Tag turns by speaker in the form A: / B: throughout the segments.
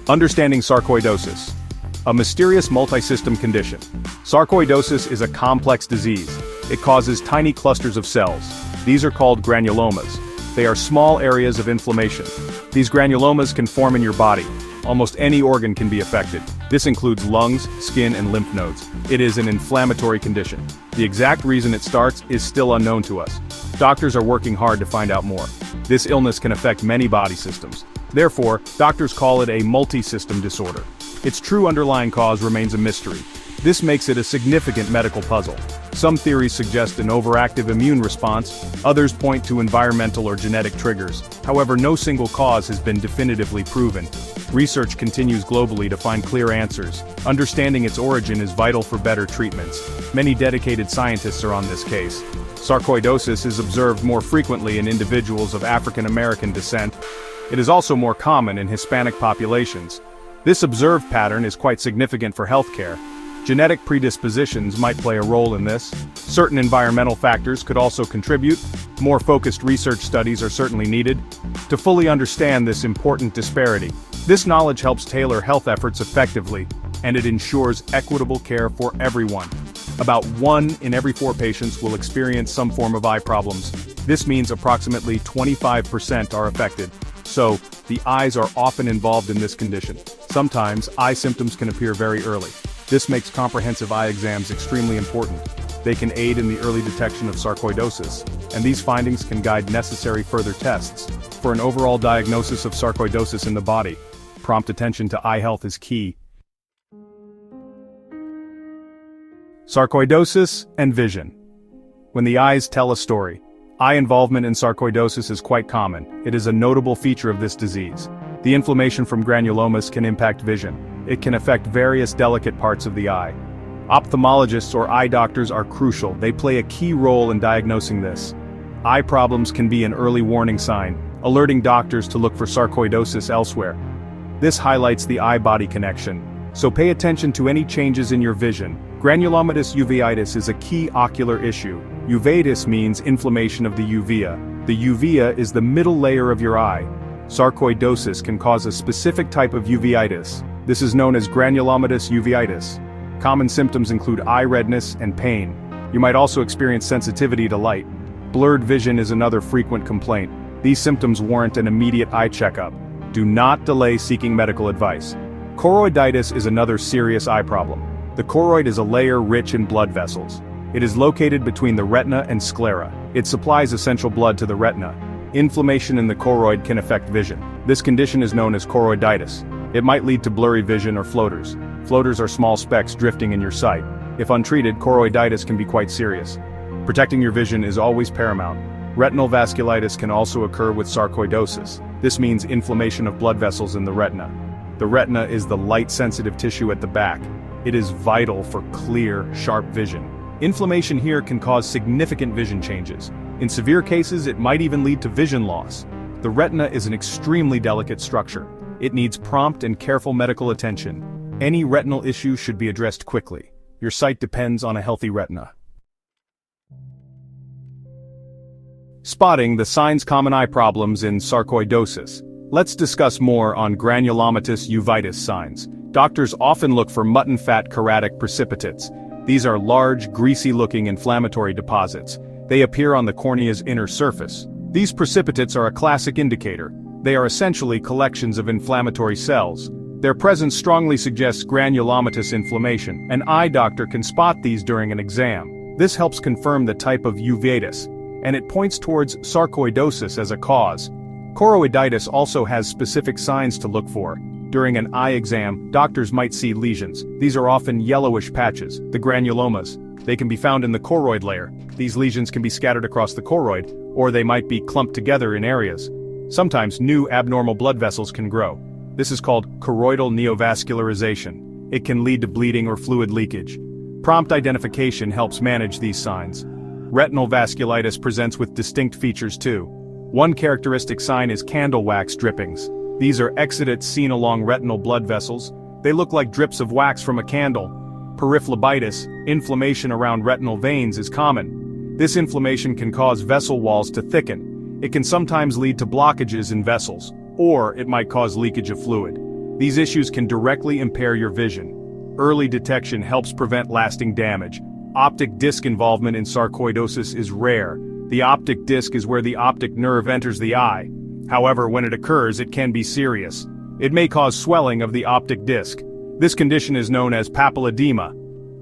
A: Understanding sarcoidosis, a mysterious multisystem condition. Sarcoidosis is a complex disease. It causes tiny clusters of cells. These are called granulomas. They are small areas of inflammation. These granulomas can form in your body. Almost any organ can be affected. This includes lungs, skin, and lymph nodes. It is an inflammatory condition. The exact reason it starts is still unknown to us. Doctors are working hard to find out more. This illness can affect many body systems. Therefore, doctors call it a multisystem disorder. Its true underlying cause remains a mystery. This makes it a significant medical puzzle. Some theories suggest an overactive immune response, others point to environmental or genetic triggers. However, no single cause has been definitively proven. Research continues globally to find clear answers. Understanding its origin is vital for better treatments. Many dedicated scientists are on this case. Sarcoidosis is observed more frequently in individuals of African American descent. It is also more common in Hispanic populations. This observed pattern is quite significant for healthcare. Genetic predispositions might play a role in this. Certain environmental factors could also contribute. More focused research studies are certainly needed to fully understand this important disparity. This knowledge helps tailor health efforts effectively, and it ensures equitable care for everyone. About 1 in every 4 patients will experience some form of eye problems. This means approximately 25% are affected. So, the eyes are often involved in this condition. Sometimes, eye symptoms can appear very early. This makes comprehensive eye exams extremely important. They can aid in the early detection of sarcoidosis, and these findings can guide necessary further tests. For an overall diagnosis of sarcoidosis in the body, prompt attention to eye health is key. Sarcoidosis and vision. When the eyes tell a story, eye involvement in sarcoidosis is quite common. It is a notable feature of this disease. The inflammation from granulomas can impact vision. It can affect various delicate parts of the eye. Ophthalmologists or eye doctors are crucial. They play a key role in diagnosing this. Eye problems can be an early warning sign, alerting doctors to look for sarcoidosis elsewhere. This highlights the eye-body connection, so pay attention to any changes in your vision. Granulomatous uveitis is a key ocular issue. Uveitis means inflammation of the uvea. The uvea is the middle layer of your eye. Sarcoidosis can cause a specific type of uveitis. This is known as granulomatous uveitis. Common symptoms include eye redness and pain. You might also experience sensitivity to light. Blurred vision is another frequent complaint. These symptoms warrant an immediate eye checkup. Do not delay seeking medical advice. Choroiditis is another serious eye problem. The choroid is a layer rich in blood vessels. It is located between the retina and sclera. It supplies essential blood to the retina. Inflammation in the choroid can affect vision. This condition is known as choroiditis. It might lead to blurry vision or floaters. Floaters are small specks drifting in your sight. If untreated, choroiditis can be quite serious. Protecting your vision is always paramount. Retinal vasculitis can also occur with sarcoidosis. This means inflammation of blood vessels in the retina. The retina is the light-sensitive tissue at the back. It is vital for clear, sharp vision. Inflammation here can cause significant vision changes. In severe cases, it might even lead to vision loss. The retina is an extremely delicate structure. It needs prompt and careful medical attention. Any retinal issue should be addressed quickly. Your sight depends on a healthy retina. Spotting the signs common eye problems in sarcoidosis. Let's discuss more on granulomatous uveitis signs. Doctors often look for mutton fat chorotic precipitates. These are large, greasy-looking inflammatory deposits. They appear on the cornea's inner surface. These precipitates are a classic indicator. They are essentially collections of inflammatory cells. Their presence strongly suggests granulomatous inflammation. An eye doctor can spot these during an exam. This helps confirm the type of uveitis, and it points towards sarcoidosis as a cause. Choroiditis also has specific signs to look for. During an eye exam, doctors might see lesions. These are often yellowish patches, the granulomas. They can be found in the choroid layer. These lesions can be scattered across the choroid, or they might be clumped together in areas. Sometimes new abnormal blood vessels can grow. This is called choroidal neovascularization. It can lead to bleeding or fluid leakage. Prompt identification helps manage these signs. Retinal vasculitis presents with distinct features too. One characteristic sign is candle wax drippings. These are exudates seen along retinal blood vessels. They look like drips of wax from a candle. Periphlebitis, inflammation around retinal veins, is common. This inflammation can cause vessel walls to thicken. It can sometimes lead to blockages in vessels, or it might cause leakage of fluid. These issues can directly impair your vision. Early detection helps prevent lasting damage. Optic disc involvement in sarcoidosis is rare. The optic disc is where the optic nerve enters the eye. However, when it occurs, it can be serious. It may cause swelling of the optic disc. This condition is known as papilledema.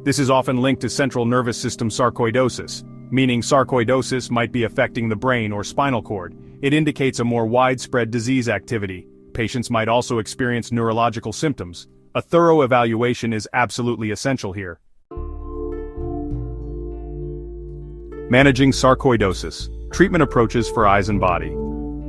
A: This is often linked to central nervous system sarcoidosis, meaning sarcoidosis might be affecting the brain or spinal cord. It indicates a more widespread disease activity. Patients might also experience neurological symptoms. A thorough evaluation is absolutely essential here. Managing sarcoidosis. Treatment approaches for eyes and body.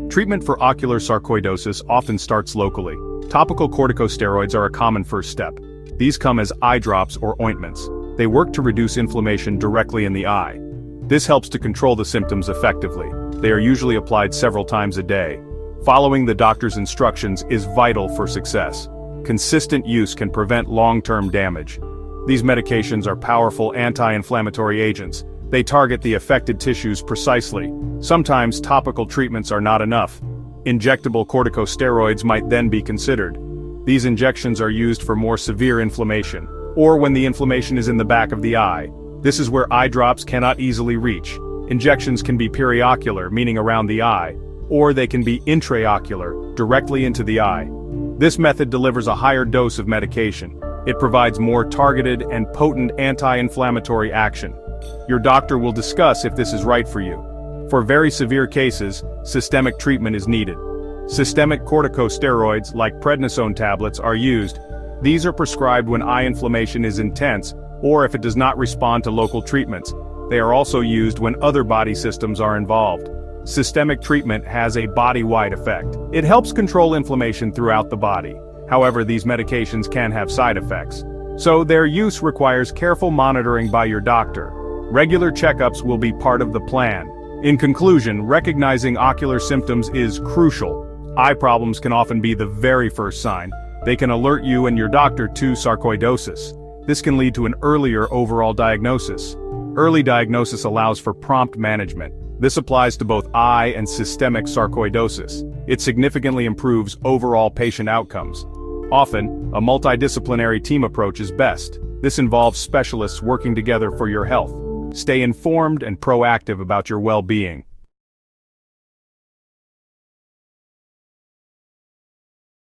A: Treatment for ocular sarcoidosis often starts locally. Topical corticosteroids are a common first step. These come as eye drops or ointments. They work to reduce inflammation directly in the eye. This helps to control the symptoms effectively. They are usually applied several times a day. Following the doctor's instructions is vital for success. Consistent use can prevent long-term damage. These medications are powerful anti-inflammatory agents. They target the affected tissues precisely. Sometimes topical treatments are not enough. Injectable corticosteroids might then be considered. These injections are used for more severe inflammation, or when the inflammation is in the back of the eye. This is where eye drops cannot easily reach. Injections can be periocular, meaning around the eye, or they can be intraocular, directly into the eye. This method delivers a higher dose of medication. It provides more targeted and potent anti-inflammatory action. Your doctor will discuss if this is right for you. For very severe cases, systemic treatment is needed. Systemic corticosteroids, like prednisone tablets, are used. These are prescribed when eye inflammation is intense, or if it does not respond to local treatments. They are also used when other body systems are involved. Systemic treatment has a body-wide effect. It helps control inflammation throughout the body. However, these medications can have side effects. So their use requires careful monitoring by your doctor. Regular checkups will be part of the plan. In conclusion, recognizing ocular symptoms is crucial. Eye problems can often be the very first sign. They can alert you and your doctor to sarcoidosis. This can lead to an earlier overall diagnosis. Early diagnosis allows for prompt management. This applies to both eye and systemic sarcoidosis. It significantly improves overall patient outcomes. Often, a multidisciplinary team approach is best. This involves specialists working together for your health. Stay informed and proactive about your well-being.